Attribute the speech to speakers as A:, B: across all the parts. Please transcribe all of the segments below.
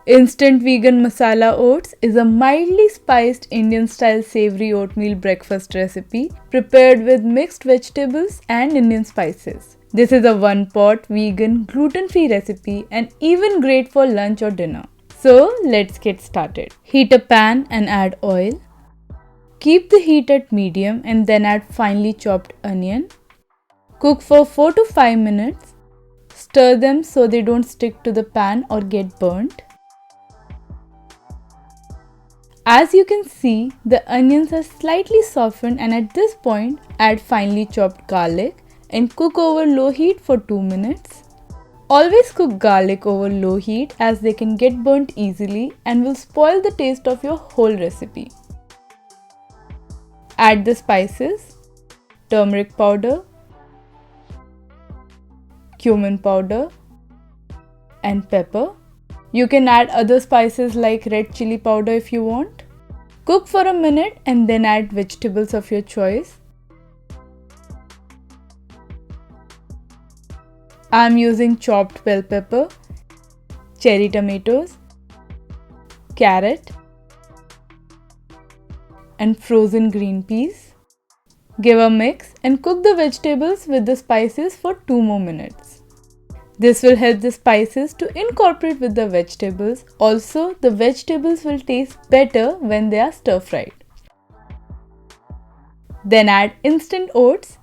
A: Instant Vegan Masala Oats is a mildly spiced Indian-style savory oatmeal breakfast recipe prepared with mixed vegetables and Indian spices. This is a one-pot, vegan, gluten-free recipe and even great for lunch or dinner. So let's get started. Heat a pan and add oil. Keep the heat at medium and then add finely chopped onion. Cook for 4 to 5 minutes. Stir them so they don't stick to the pan or get burnt. As you can see, the onions are slightly softened, and at this point, add finely chopped garlic and cook over low heat for 2 minutes. Always cook garlic over low heat as they can get burnt easily and will spoil the taste of your whole recipe. Add the spices: turmeric powder, cumin powder, and pepper. You can add other spices like red chili powder if you want. Cook for a minute and then add vegetables of your choice. I am using chopped bell pepper, cherry tomatoes, carrot, and frozen green peas. Give a mix and cook the vegetables with the spices for 2 more minutes. This will help the spices to incorporate with the vegetables. Also, the vegetables will taste better when they are stir-fried. Then add instant oats.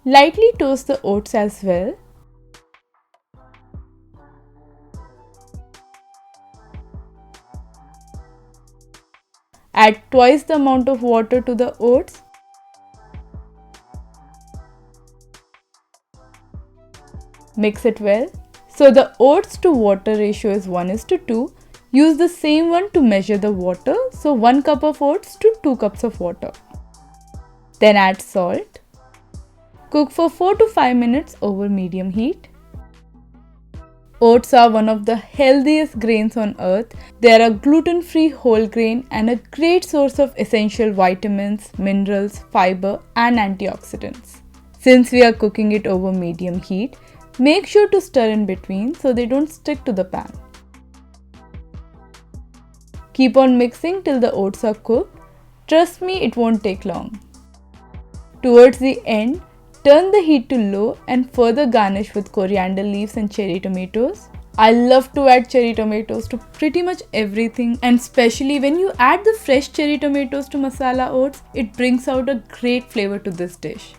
A: Lightly toast the oats as well. Add twice the amount of water to the oats. Mix it well. So the oats to water ratio is 1:2. Use the same one to measure the water. So 1 cup of oats to 2 cups of water. Then add salt. Cook for 4 to 5 minutes over medium heat. Oats are one of the healthiest grains on earth. They are a gluten-free whole grain and a great source of essential vitamins, minerals, fiber, and antioxidants. Since we are cooking it over medium heat, make sure to stir in between so they don't stick to the pan. Keep on mixing till the oats are cooked. Trust me, it won't take long. Towards the end, turn the heat to low and further garnish with coriander leaves and cherry tomatoes. I love to add cherry tomatoes to pretty much everything, and especially when you add the fresh cherry tomatoes to masala oats, it brings out a great flavor to this dish.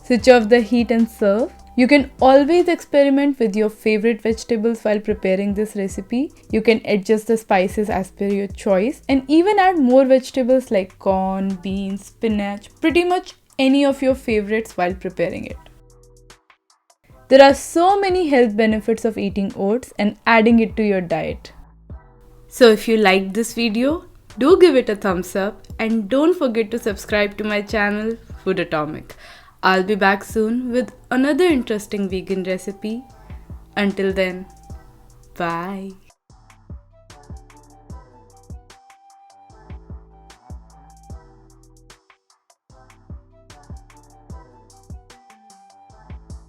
A: Switch off the heat and serve. You can always experiment with your favorite vegetables while preparing this recipe. You can adjust the spices as per your choice and even add more vegetables like corn, beans, spinach, pretty much any of your favorites while preparing it. There are so many health benefits of eating oats and adding it to your diet. So if you liked this video, do give it a thumbs up and don't forget to subscribe to my channel, Food Atomic. I'll be back soon with another interesting vegan recipe. Until then, bye.